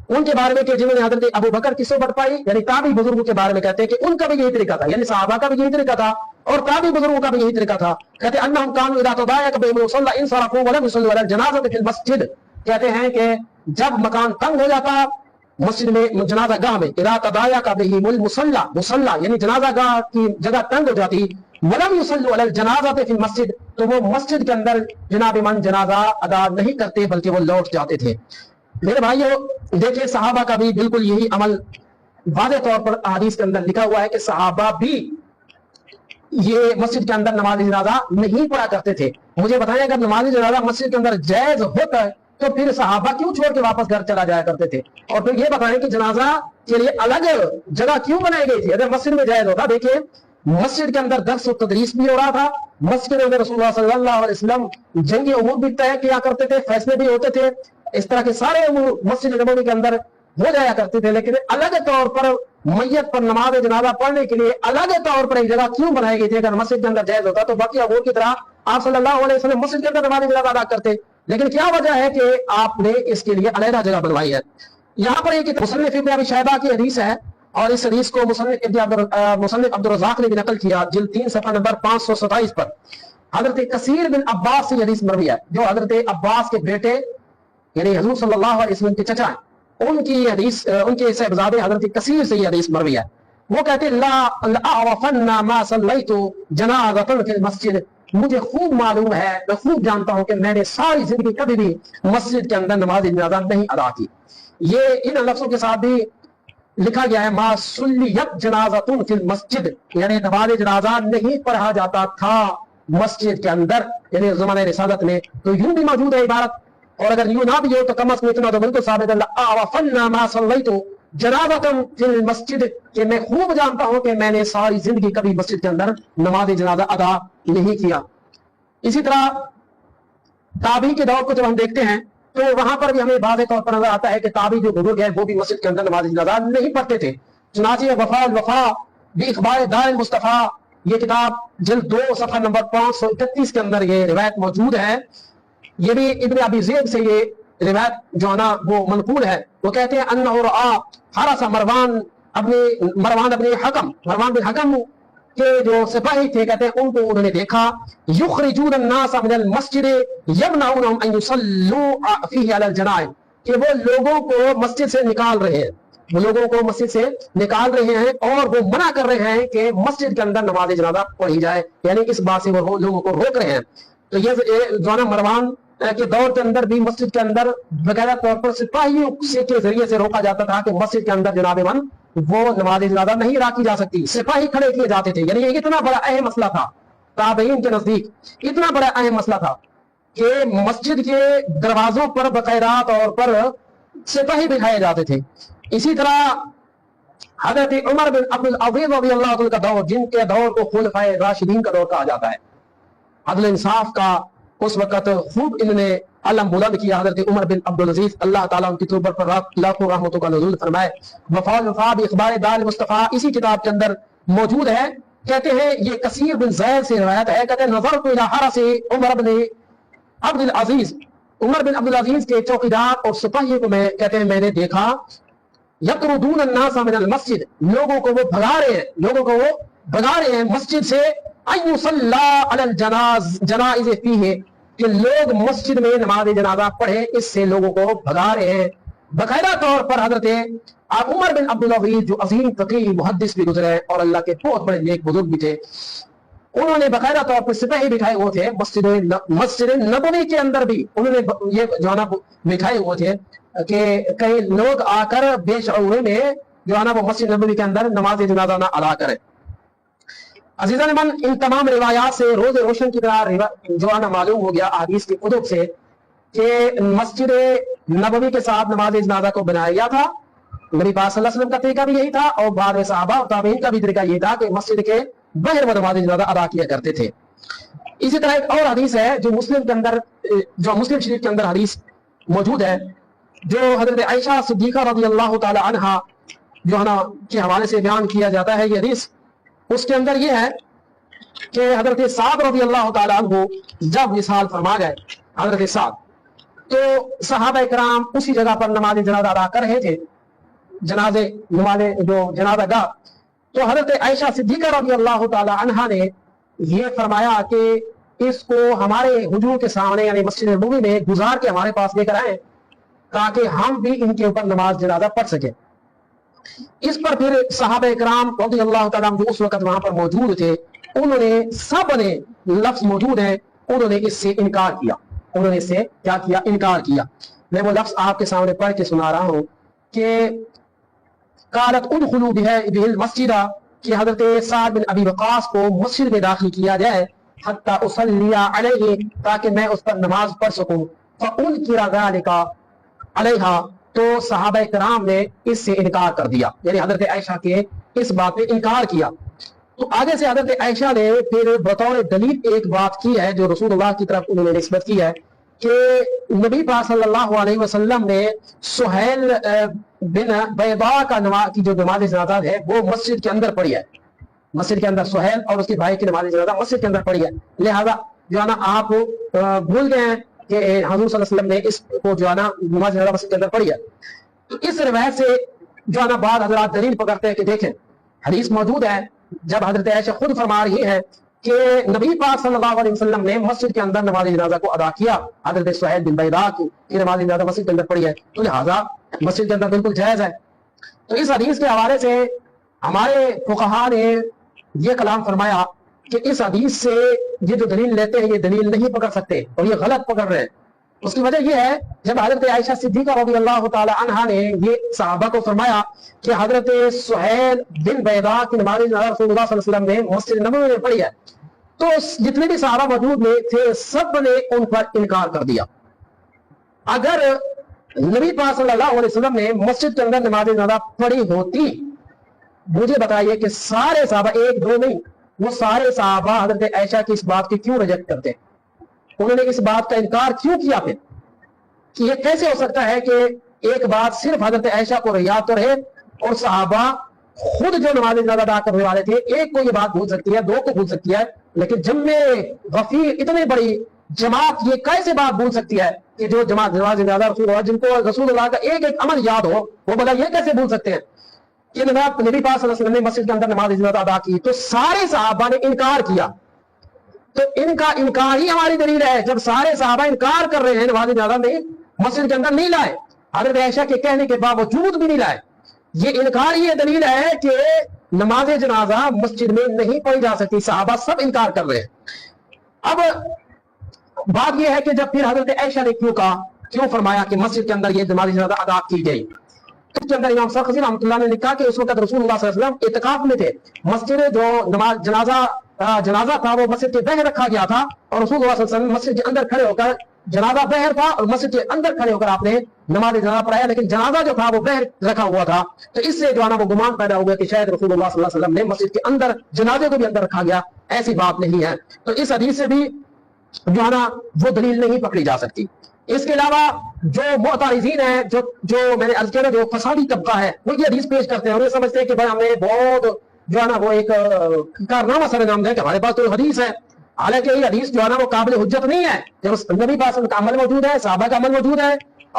उनके बारे में कि जिन्होंने हजरत अबू बकर की सोबत पाई, यानी ताबी बुजुर्गों के बारे में कहते हैं कि उनका भी यही तरीका था, यानी सहाबा का भी यही तरीका था और ताबी बुजुर्गों का भी यही तरीका था। कहते हैं अन्नहुम कानू इज़ा तदायक बिहिमुल मुसल्ला इंसरफू व लम युसल्लू अलल जनाज़ति फिल मस्जिद। कहते हैं कि जब मकान तंग हो जाता मस्जिद में, जनाजा गाह में, इज़ा तदायक बिहिमुल मुसल्ला, मुसल्ला यानी जनाजा गाह की जगह तंग हो जाती, वलम युसल्लू अलल जनाज़ति फिल मस्जिद, तो वो मस्जिद के अंदर जनाब मन जनाजा अदा नहीं करते बल्कि वो लौट जाते थे। मेरे भाइयों देखिए, सहाबा का भी बिल्कुल यही अमल वाज़ेह तौर पर हदीस के अंदर लिखा हुआ है कि सहाबा भी ये मस्जिद के अंदर नमाज जनाजा नहीं पढ़ा करते थे। मुझे बताएं, अगर नमाज जनाजा मस्जिद के अंदर जायज होता है तो फिर सहाबा क्यों छोड़ के वापस घर चला जाया करते थे? और फिर ये बताएं कि जनाजा के लिए अलग जगह क्यों बनाई गई थी अगर मस्जिद में जायज होता? देखिए, मस्जिद के अंदर दर्स और तदरीस भी हो रहा था, मस्जिद के अंदर रसूलुल्लाह सल्लल्लाहु अलैहि वसल्लम जंगी उमूर भी तय किया करते थे, फैसले भी होते थे, इस तरह के सारे उमूर मस्जिद नबवी के अंदर हो जाया करते थे। लेकिन अलग तौर पर मैयत पर नमाज जनाजा पढ़ने के लिए अलग तौर पर एक जगह क्यों बनाई गई थी? अगर मस्जिद के अंदर जायज होता तो बाकी अमूर की तरह आप सल्लल्लाहु अलैहि वसल्लम मस्जिद के अंदर नमाज जनाजा अदा करते। लेकिन क्या वजह है कि आपने इसके लिए अलग जगह बनवाई है? यहाँ पर एक मुसन्निफ इब्न अबी शैबा की हदीस है और इस हदीस को मुसन्निफ अब्दुल रज़्ज़ाक़ ने भी नकल किया, जिल्द 3 सफ़ा नंबर 527 पर। हजरत कसीर बिन अब्बास से हदीस मरवी है, जो हजरत अब्बास के बेटे यानी हुज़ूर सल्लल्लाहु अलैहि वसल्लम के चचा हैं, उनकी हदीस, उनके साहबजादे हजरत कसीर से ये हदीस मरवी है। वो कहते हैं ला अअरफ़न्ना मा सल्लैतु जनाज़तन फिल मस्जिद, मुझे खूब मालूम है, मैं खूब जानता हूं कि मैंने सारी जिंदगी कभी भी मस्जिद के अंदर नमाज जनाजा नहीं अदा की। ये इन लफ्जों के साथ भी लिखा गया है मा सुल्लियत जनाज़तुन फिल मस्जिद, यानी नमाज जनाजा नहीं पढ़ा जाता था मस्जिद के अंदर, यानी ज़माने रिसालत में। तो यूं भी मौजूद है इबारत, और अगर यूं ना भी हो तो कम अज़ कम इतना तो बिल्कुल साबित है अअरफ़न्ना मा सल्लैतु जनाज़तन फिल मस्जिद, कि मैं खूब जानता हूं कि मैंने सारी जिंदगी कभी मस्जिद के अंदर नमाज जनाजा अदा नहीं किया। इसी तरह ताबी के दौर को जब हम देखते हैं तो वहां पर भी हमें वाज़ेह तौर पर नजर आता है कि ताबी जो बुजुर्ग है वो भी मस्जिद के अंदर नमाज जनाजा नहीं पढ़ते थे। चुनांचे वफा बिइख़बार दार मुस्तफ़ा, ये किताब जिल्द 2 सफ़ा नंबर 531 के अंदर ये रिवायत मौजूद है। ये भी इब्न अबी ज़ैब से ये रिवायत जो है ना वो मनकूल है। वो कहते हैं अन्नहु रआ हरसा मरवान बिन हकम के जो सिपाही थे, कहते हैं उनको उन्होंने देखा युखरिजून अन्नास मिनल मस्जिद यमनऊनहुम अन युसल्लू फीही अलल जनाइज़, कि वो लोगों को मस्जिद से निकाल रहे हैं, वो लोगों को मस्जिद से निकाल रहे हैं और वो मना कर रहे हैं कि मस्जिद के अंदर नमाज जनाजा पढ़ी जाए, यानी इस बात से वो लोगों को रोक रहे हैं। तो ये जो है ना मरवान के दौर के अंदर भी मस्जिद के अंदर बकायदा तौर पर सिपाहियों के जरिए से रोका जाता था कि मस्जिद के अंदर जनाब मन वो नमाज जनाजा नहीं अदा की जा सकती, सिपाही खड़े किए जाते थे। यानी ये इतना बड़ा अहम मसला था ताबईन के नजदीक, इतना बड़ा अहम मसला था कि मस्जिद के दरवाजों पर बकायदा तौर पर सिपाही बिठाए जाते थे। इसी तरह हजरत उमर बिन अब्दुल अज़ीज़ रज़ियल्लाहु अन्हु का दौर, जिनके दौर को खुलफाए राशिदीन का दौर कहा जाता है, अदल इंसाफ का उस वक्त खूब इन्होंने अलम बुलंद किया। हजरत उमर बिन अब्दुल अजीज अल्लाह ताला उनकी तौबा पर लाखों रहमतों का नुज़ूल फरमाए। वफा इख़बार दाल मुस्तफ़ा इसी किताब के अंदर मौजूद है। कहते हैं ये कसीर बिन ज़ैद से रिवायत है, कहते हैं नज़रतु इला हरस उमर बिन अब्दुल अजीज, उमर बिन अब्दुल अजीज के चौकीदार और सिपाही को मैं कहते हैं मैंने देखा यतरुदून अन्नास मिनल मस्जिद, लोगों को वो भगा रहे हैं मस्जिद से, अय्युसल्ला अलल जनाइज़ फीही, कि लोग मस्जिद में नमाज जनाजा पढ़े, इससे लोगों को भगा रहे हैं। बकायदा तौर पर हजरत उमर बिन अब्दुल अजीज जो अजीम फकीह मुहद्दिस भी गुजरे और अल्लाह के बहुत बड़े नेक बुजुर्ग भी थे, उन्होंने बकायदा तौर पर सिपाही बिठाए हुए थे मस्जिद नबवी के अंदर भी उन्होंने ये जो है ना बिठाए हुए थे कि कई लोग आकर बेशऊरी में जो है ना वो मस्जिद नबवी के अंदर नमाज जनाजा ना अदा करें। अज़ीज़ान मन, इन तमाम रिवायात से रोज रोशन की तरह जो है ना मालूम हो गया हदीस की कुतुब से कि मस्जिद नबवी के साथ नमाज जनाजा को बनाया गया था। नबी पाक सल्लल्लाहु अलैहि वसल्लम का तरीका भी यही था और बाद में सहाबा और ताबईन का भी तरीका यही था कि मस्जिद के बाहर वो नमाज जनाजा अदा किया करते थे। इसी तरह एक और हदीस है जो मुस्लिम शरीफ के अंदर हदीस मौजूद है, जो हजरत आयशा सिद्दीक़ा रज़ियल्लाहु ताला अन्हा जो है ना के हवाले से बयान किया जाता है ये हदीस। उसके अंदर यह है कि हजरत साद रज़ियल्लाहु ताला अन्हु जब विसाल फरमा गए, हजरत साद تو صحابہ کرام اسی جگہ پر نماز جنازہ ادا کر رہے تھے، نماز جو جنازہ گاہ. تو حضرت عائشہ صدیقہ رضی اللہ تعالی عنہا نے یہ فرمایا کہ اس کو ہمارے حضور کے سامنے یعنی مسجد نبوی میں گزار کے ہمارے پاس لے کر آئے تاکہ ہم بھی ان کے اوپر نماز جنازہ پڑھ سکیں. اس پر پھر صحابہ کرام رضی اللہ تعالیٰ جو اس وقت وہاں پر موجود تھے، انہوں نے سب نے لفظ موجود ہے، انہوں نے اس سے انکار کیا. انہوں نے اس سے کیا کیا؟ انکار کیا. میں وہ لفظ آپ کے سامنے پڑھ کے سنا رہا ہوں کہ قالت ادخلوا بہ المسجد، کہ حضرت سعد بن ابی وقاص کو مسجد میں داخل کیا جائے حتی اصلی علیہ، تاکہ میں اس پر نماز پڑھ سکوں. فانکر ذلک علیہا، تو صحابہ کرام نے اس سے انکار کر دیا، یعنی حضرت عائشہ کے اس بات پہ انکار کیا. تو آگے سے حضرت عائشہ نے پھر بطور دلیل ایک بات کی ہے جو رسول اللہ کی طرف انہوں نے نسبت کی ہے کہ نبی پاک صلی اللہ علیہ وسلم نے سہیل بن بیضاء کی جو نماز جنازہ ہے وہ مسجد کے اندر پڑھی ہے. مسجد کے اندر سہیل اور اس کے بھائی کی نماز جنازہ مسجد کے اندر پڑھی ہے. لہذا جو ہے نا آپ بھول گئے ہیں کہ حضور صلی اللہ علیہ وسلم نے اس کو جو ہے نا نماز جنازہ مسجد کے اندر پڑھی ہے. تو اس روایت سے جو ہے نا بعض حضرات دلیل پکڑتے ہیں کہ دیکھیں حدیث موجود ہے جب حضرت عائشہ خود فرما رہی ہے کہ نبی پاک صلی اللہ علیہ وسلم نے مسجد کے اندر نماز جنازہ کو ادا کیا، حضرت سہیل بن بیضاء کی نماز جنازہ مسجد کے اندر پڑھی ہے، تو لہٰذا مسجد کے اندر بالکل جائز ہے. تو اس حدیث کے حوالے سے ہمارے فقہا نے یہ کلام فرمایا کہ اس حدیث سے یہ جو دلیل لیتے ہیں یہ دلیل نہیں پکڑ سکتے اور یہ غلط پکڑ رہے ہیں. اس کی وجہ یہ ہے جب حضرت عائشہ صدیقہ رضی اللہ تعالی عنہا نے یہ صحابہ کو فرمایا کہ حضرت سہیل بن بیضاء کی نماز جنازہ رسول اللہ صلی اللہ علیہ وسلم نے مسجد نبوی میں پڑھی ہے، تو جتنے بھی صحابہ موجود تھے سب نے ان پر انکار کر دیا. اگر نبی پاک صلی اللہ علیہ وسلم نے مسجد کے اندر نماز جنازہ پڑھی ہوتی، مجھے بتائیے کہ سارے صحابہ، ایک دو نہیں، وہ سارے صحابہ حضرت عائشہ کی اس بات کی کیوں ریجیکٹ کرتے؟ انہوں نے اس بات کا انکار کیوں کیا؟ پھر کہ یہ کیسے ہو سکتا ہے کہ ایک بات صرف حضرت عائشہ کو یاد تو رہے اور صحابہ خود جو نماز جنازہ ادا کرنے والے تھے ایک کو یہ بات بھول سکتی ہے، دو کو بھول سکتی ہے، لیکن جمع غفیر اتنی بڑی جماعت یہ کیسے بات بھول سکتی ہے کہ جو جماعت نماز جنازہ رسول اللہ جن کو رسول اللہ کا ایک ایک عمل یاد ہو، وہ بلا یہ کیسے بھول سکتے ہیں کہ نبی پاک صلی اللہ علیہ وسلم نے مسجد کے اندر نماز جنازہ ادا کی؟ تو سارے صحابہ نے انکار کیا. تو ان کا انکار ہی ہماری دلیل ہے. جب سارے صحابہ انکار کر رہے ہیں نماز جنازہ نہیں مسجد کے اندر نہیں لائے، حضرت عائشہ کے کہنے کے باوجود بھی نہیں لائے، یہ انکار ہی دلیل ہے کہ نماز جنازہ مسجد میں نہیں پڑھی جا سکتی. صحابہ سب انکار کر رہے ہیں. اب بات یہ ہے کہ جب پھر حضرت عائشہ نے کیوں فرمایا کہ مسجد کے اندر یہ نماز جنازہ ادا کی گئی، اس کے اندر امام سرخسی رحمۃ اللہ نے لکھا کہ اس وقت رسول اللہ صلی اللہ علیہ وسلم اعتکاف میں تھے. مسجد جو نماز جنازہ تھا وہ مسجد کے باہر رکھا گیا تھا اور رسول اللہ صلی اللہ علیہ وسلم مسجد کے اندر کھڑے ہو کر، جنازہ باہر تھا اور مسجد کے اندر کھڑے ہو کر آپ نے نماز جنازہ پڑھایا، لیکن جنازہ جو تھا وہ باہر رکھا ہوا تھا. تو اس سے جو ہے نا وہ گمان پیدا ہوا کہ شاید رسول اللہ صلی اللہ علیہ وسلم نے مسجد کے اندر جنازے کو بھی اندر رکھا گیا. ایسی بات نہیں ہے. تو اس حدیث سے بھی جو ہے نا وہ دلیل نہیں پکڑی جا سکتی. اس کے علاوہ جو معترضین ہیں، جو میں نے عرض کیا جو فسادی طبقہ ہے، وہ یہ حدیث پیش کرتے ہیں اور یہ سمجھتے ہیں کہ بھائی ہم نے بہت جو ہے نا وہ ایک کارنامہ سر انجام دیا کہ ہمارے پاس تو حدیث ہے، حالانکہ یہ حدیث جو ہے نا وہ قابل حجت نہیں ہے. جب نبی پاک کا عمل موجود ہے، صحابہ کا عمل موجود ہے،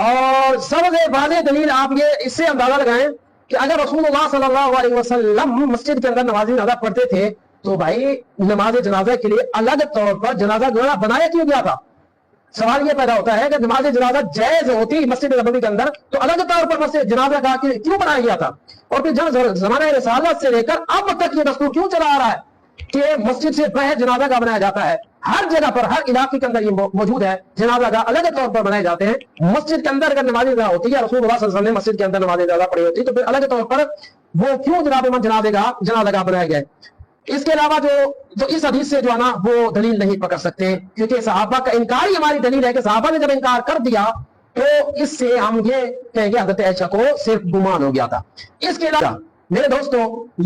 اور سب سے واضح دلیل آپ یہ اس سے اندازہ لگائیں کہ اگر رسول اللہ صلی اللہ علیہ وسلم مسجد کے اندر نماز جنازہ پڑھتے تھے تو بھائی نماز جنازہ کے لیے الگ طور پر جنازہ گھوڑا بنایا کیوں گیا تھا؟ سوال یہ پیدا ہوتا ہے کہ نماز جنازہ جائز ہوتی مسجد نبوی کے اندر تو الگ طور پر مسجد جنازہ کا کیوں بنایا گیا تھا؟ اور پھر جب زمانہ رسالت سے لے کر اب تک یہ دستور کیوں چلا آ رہا ہے کہ مسجد سے باہر جنازہ کا بنایا جاتا ہے؟ ہر جگہ پر ہر علاقے کے اندر یہ موجود ہے، جنازہ کا الگ طور پر بنائے جاتے ہیں. مسجد کے اندر اگر نماز جنازہ ہوتی ہے، رسول اللہ صلی اللہ علیہ وسلم نے مسجد کے اندر نماز جنازہ پڑھی ہوتی تو پھر الگ طور پر وہ کیوں جنازہ کا بنایا گیا؟ اس کے علاوہ جو اس حدیث سے جو ہے نا وہ دلیل نہیں پکڑ سکتے، کیونکہ صحابہ کا انکار ہی ہماری دلیل ہے کہ صحابہ نے جب انکار کر دیا تو اس سے ہم یہ کہیں گے حضرت عائشہ کو صرف گمان ہو گیا تھا. اس کے علاوہ میرے دوستو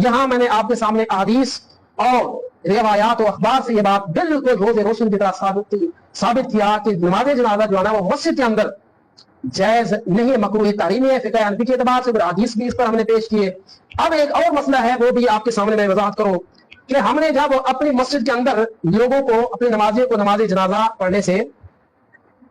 یہاں میں نے آپ کے سامنے احادیث اور روایات و اخبار سے یہ بات بالکل روز روشن کی طرح ثابت کیا کہ نماز جنازہ جو ہے نا وہ مسجد کے اندر جائز نہیں ہے، مکروہ تحریمی ہے. فقہ حنفی کے اعتبار سے حدیث بھی اس پر ہم نے پیش کیے. اب ایک اور مسئلہ ہے وہ بھی آپ کے سامنے میں وضاحت کروں کہ ہم نے جب اپنی مسجد کے اندر لوگوں کو، اپنے نمازیوں کو نماز جنازہ پڑھنے سے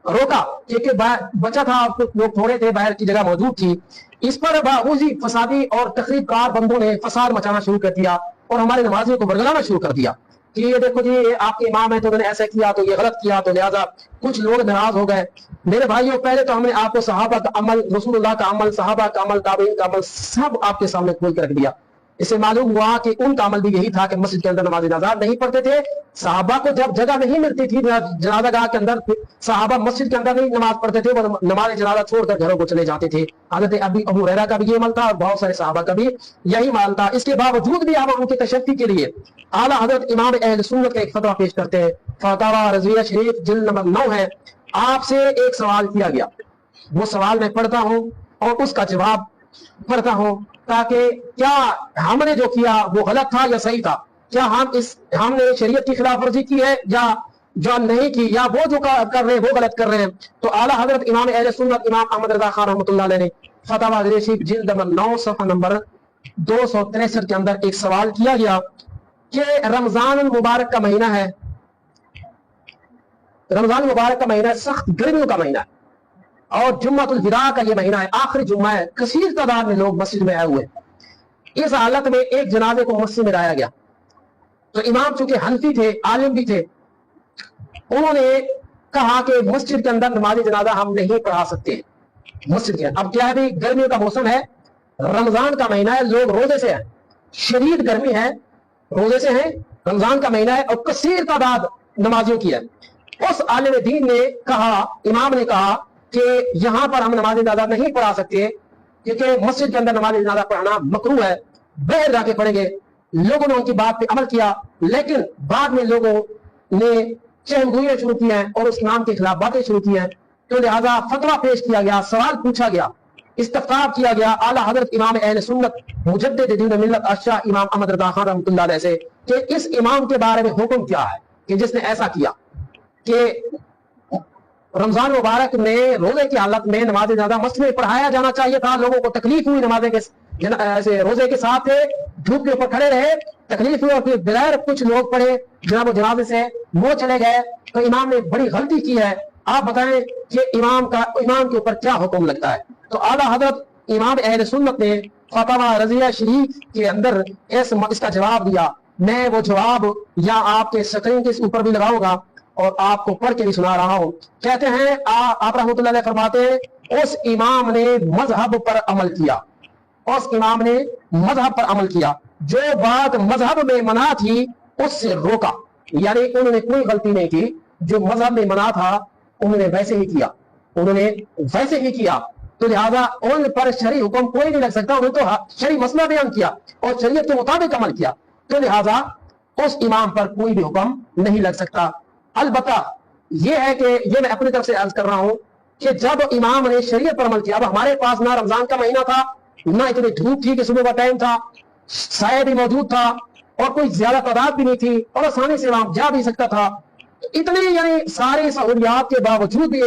रोका, क्योंकि बचा था, कुछ लोग थोड़े थे, बाहर की जगह मौजूद थी। इस पर बागूजी फसादी और तकरीबकार बंदों ने फसाद मचाना शुरू कर दिया और हमारे नमाजियों को बरगलाना शुरू कर दिया कि ये देखो जी, ये आपके इमाम है तो उन्होंने ऐसा किया, तो ये गलत किया, तो लिहाजा कुछ लोग नाराज हो गए। मेरे भाइयों, पहले तो हमने आपको सहाबा का अमल, रसूलुल्लाह का अमल, सहाबा का अमल, ताबईन का अमल सब आपके सामने खोल कर रख दिया। इससे मालूम हुआ कि उनका अमल भी यही था कि मस्जिद के अंदर नमाज जनाजा नहीं पढ़ते थे। सहाबा को जब जगह नहीं मिलती थी जनाजा गाह के अंदर, सहाबा मस्जिद के अंदर नहीं नमाज पढ़ते थे, वो नमाज जनाजा छोड़कर घरों को चले जाते थे। हज़रत अबू हुरैरा का भी ये अमल था और बहुत सारे सहाबा का भी यही माल था। इसके बावजूद भी आप उनकी तशद्दुद के लिए आला हजरत इमाम अहले सुन्नत का एक फतवा पेश करते हैं। फतवा रज़विया शरीफ जिल्द नंबर 9 है। आपसे एक सवाल किया गया, वो सवाल मैं पढ़ता हूं और उसका जवाब पढ़ता हूं, ताकि क्या हमने जो किया वो गलत था या सही था, क्या हमने शरीयत की खिलाफ वर्जी की है या जो नहीं की, या वो जो कर रहे हैं वो गलत कर रहे हैं। तो आला हजरत इमाम अहले सुन्नत इमाम अहमद रज़ा खान रहमतुल्लाह अलैह ने फतवा शरीफ जिल्द नंबर 9 सफ़ा नंबर 263 के अंदर एक सवाल किया गया कि रमजान मुबारक का महीना है, रमजान मुबारक का महीना सख्त गर्मियों का महीना है और जुम्मतुल विदा का ये महीना है, आखिरी जुम्मा है, कसीर तादाद में लोग मस्जिद में आए हुए। इस हालत में एक जनाजे को मस्जिद में लाया गया। तो इमाम चूंकि हनफी थे, आलिम भी थे, उन्होंने कहा कि मस्जिद के अंदर नमाज जनाजा हम नहीं पढ़ा सकते मस्जिद के। अब क्या है भी, गर्मियों का मौसम है, रमजान का महीना है, लोग रोजे से हैं, शदीद गर्मी है, रोजे से हैं, रमजान का महीना है और कसीर तादाद नमाजियों की है। उस आलिम दीन ने कहा, इमाम ने कहा कि यहां पर हम नमाज जनाजा नहीं पढ़ा सकते क्योंकि मस्जिद के अंदर नमाज जनाजा पढ़ना मकरूह है, बाहर जाके पढ़ेंगे। लोगों ने उनकी बात पे अमल किया, लेकिन बाद में लोगों ने चहमगोइयां शुरू की हैं और उस इमाम के खिलाफ बातें शुरू की हैं। तो लिहाजा फतवा पेश किया गया, सवाल पूछा गया, इस्तफ्तार किया गया आला हजरत इमाम अहले सुन्नत मुजद्दिद दीन मिल्लत अशा इमाम अहमद रज़ा खान रहमतुल्लाह अलैह से कि इस इमाम के बारे में हुक्म क्या है कि जिसने ऐसा किया कि रमजान मुबारक में रोजे की हालत में नमाज जनाजा मस्जिद में पढ़ाया जाना चाहिए था। लोगों को तकलीफ हुई, नमाजे के ऐसे रोजे के साथ थे, धूप के ऊपर खड़े रहे, तकलीफ हुई और फिर बगैर कुछ लोग पढ़े जनाब जनाजे से वो चले गए। तो इमाम ने बड़ी गलती की है। आप बताएं कि इमाम के ऊपर क्या हुक्म लगता है। तो आला हजरत इमाम अहले सुन्नत ने फतवा रज़िया शरीफ के अंदर इसका जवाब दिया। मैं वो जवाब या आपके स्क्रीन के ऊपर भी लगाऊंगा और आपको पढ़ के भी सुना रहा हूं। कहते हैं आप रहमतुल्लाह अलैह फरमाते हैं, उस इमाम ने मजहब पर अमल किया, उस इमाम ने मजहब पर अमल किया, जो बात मजहब में मना थी उससे रोका। यानी उन्होंने कोई गलती नहीं की, जो मजहब में मना था उन्होंने वैसे ही किया, उन्होंने वैसे ही किया। तो लिहाजा उन पर शरई हुक्म कोई नहीं लग सकता। उन्होंने तो शरई मसला बयान किया और शरीयत के मुताबिक अमल किया, तो लिहाजा उस इमाम पर कोई भी हुक्म नहीं लग सकता। अलबत्ता ये है कि ये मैं अपनी तरफ से अर्ज कर रहा हूं कि जब इमाम ने शरीयत पर अमल किया, अब हमारे पास ना रमजान का महीना था, ना इतनी धूप थी कि सुबह का टाइम था, साया भी मौजूद था और कोई ज्यादा तादाद भी नहीं थी और आसानी से इमाम जा भी सकता था। इतनी यानी सारी सहूलियात के बावजूद भी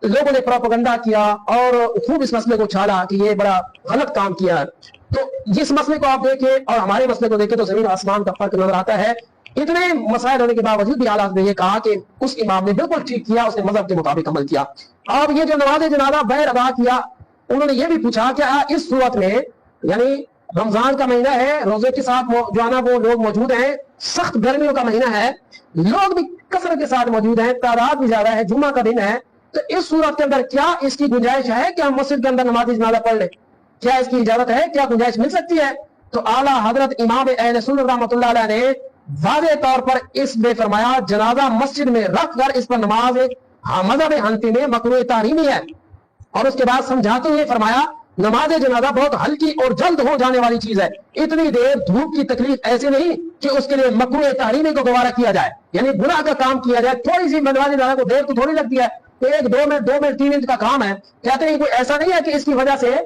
लोगों ने प्रोपेगेंडा किया और खूब इस मसले को छाड़ा कि ये बड़ा गलत काम किया है। तो जिस मसले को आप देखें और हमारे मसले को देखें तो जमीन आसमान का फर्क नजर आता है। इतने मसाइल होने के बावजूद भी आला ने ये कहा कि उस इमाम ने बिल्कुल ठीक किया, उसने मजहब के मुताबिक अमल किया। अब ये जो नमाज जनाजा बैर अदा किया, उन्होंने ये भी पूछा कि इस सूरत में यानी रमजान का महीना है, रोजे के साथ जो है ना वो लोग मौजूद हैं, सख्त गर्मियों का महीना है, लोग भी कसरत के साथ मौजूद हैं, तादाद भी ज्यादा है, जुम्मा का दिन है, तो इस सूरत के अंदर क्या इसकी गुंजाइश है कि हम मस्जिद के अंदर नमाज जनाजा पढ़ ले? क्या इसकी इजाजत है? क्या गुंजाइश मिल सकती है? तो आला हजरत इमाम अहले सुन्नत रहमतुल्लाह अलैह ने वाज़े तौर पर इसमें फरमाया, जनाजा मस्जिद में रख कर इस पर नमाज मज़हब हनफी में मकरूह तहरीमी है। और उसके बाद समझाते हुए फरमाया, नमाज जनाजा बहुत हल्की और जल्द हो जाने वाली चीज है, इतनी देर धूप की तकलीफ ऐसे नहीं कि उसके लिए मकरूह तहरीमी को गवारा किया जाए, यानी गुनाह का काम किया जाए। थोड़ी सी नमाज जनाजा को देर तो थोड़ी लगती है, 1 2 मिनट 2 मिनट 3 मिनट का काम है। कहते हैं कोई ऐसा नहीं है कि इसकी वजह से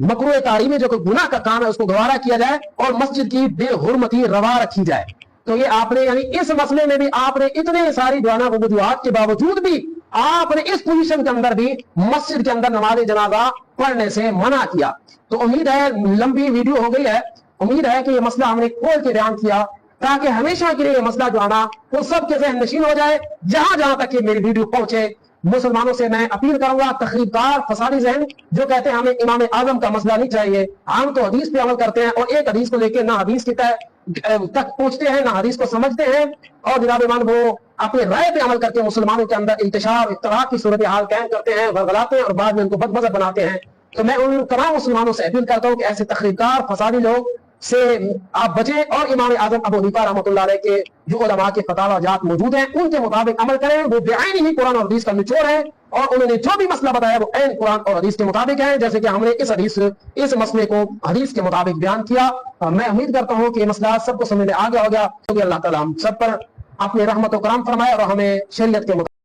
मकरूह तहरीमी जो कोई गुनाह का काम है उसको गवारा किया जाए और मस्जिद की बेहुरमती रवा रखी जाए। तो ये आपने यानी इस मसले में भी आपने इतने सारी दुआना वजूहात के बावजूद भी आपने इस पोजीशन के अंदर भी मस्जिद के अंदर नमाज जनाजा पढ़ने से मना किया। तो उम्मीद है लंबी वीडियो हो गई है, उम्मीद है कि ये मसला हमने खोल के बयान किया ताकि हमेशा के लिए ये मसला जो आना वो सबके ज़हन नशीन हो जाए। जहां जहां तक ये मेरी वीडियो पहुंचे मुसलमानों से मैं अपील करूंगा, तखरीबकार फसादी जहन जो कहते हैं हमें इमाम आजम का मसला नहीं चाहिए, हम तो हदीस पे अमल करते हैं और एक हदीस को लेकर ना हदीस की तक पहुंचते हैं ना हदीस को समझते हैं, और जनाब ईमान वो अपने राय पे अमल करके मुसलमानों के अंदर इंतशार इख्तलाफ की सूरत हाल कायम करते हैं, वर्गलाते हैं और बाद में उनको बदमज़हब बनाते हैं। तो मैं उन तमाम मुसलमानों से अपील करता हूँ कि ऐसे तखरीबकार फसादी लोग से आप बचें और इमाम आजम अबू हनीफा रहमतुल्लाह अलैह के जो उलमा के फतावा जात मौजूद हैं उनके मुताबिक अमल करें। वो बेआईनी ही कुरान और हदीस का निचोड़ है और उन्होंने जो भी मसला बताया वो ऐन कुरान और हदीस के मुताबिक है, जैसे कि हमने इस मसले को हदीस के मुताबिक बयान किया। मैं उम्मीद करता हूँ कि ये मसला सबको समझ में आ गया होगा। अल्लाह ताला हम सब पर अपने रहमत व करम फरमाए और हमें शरीयत के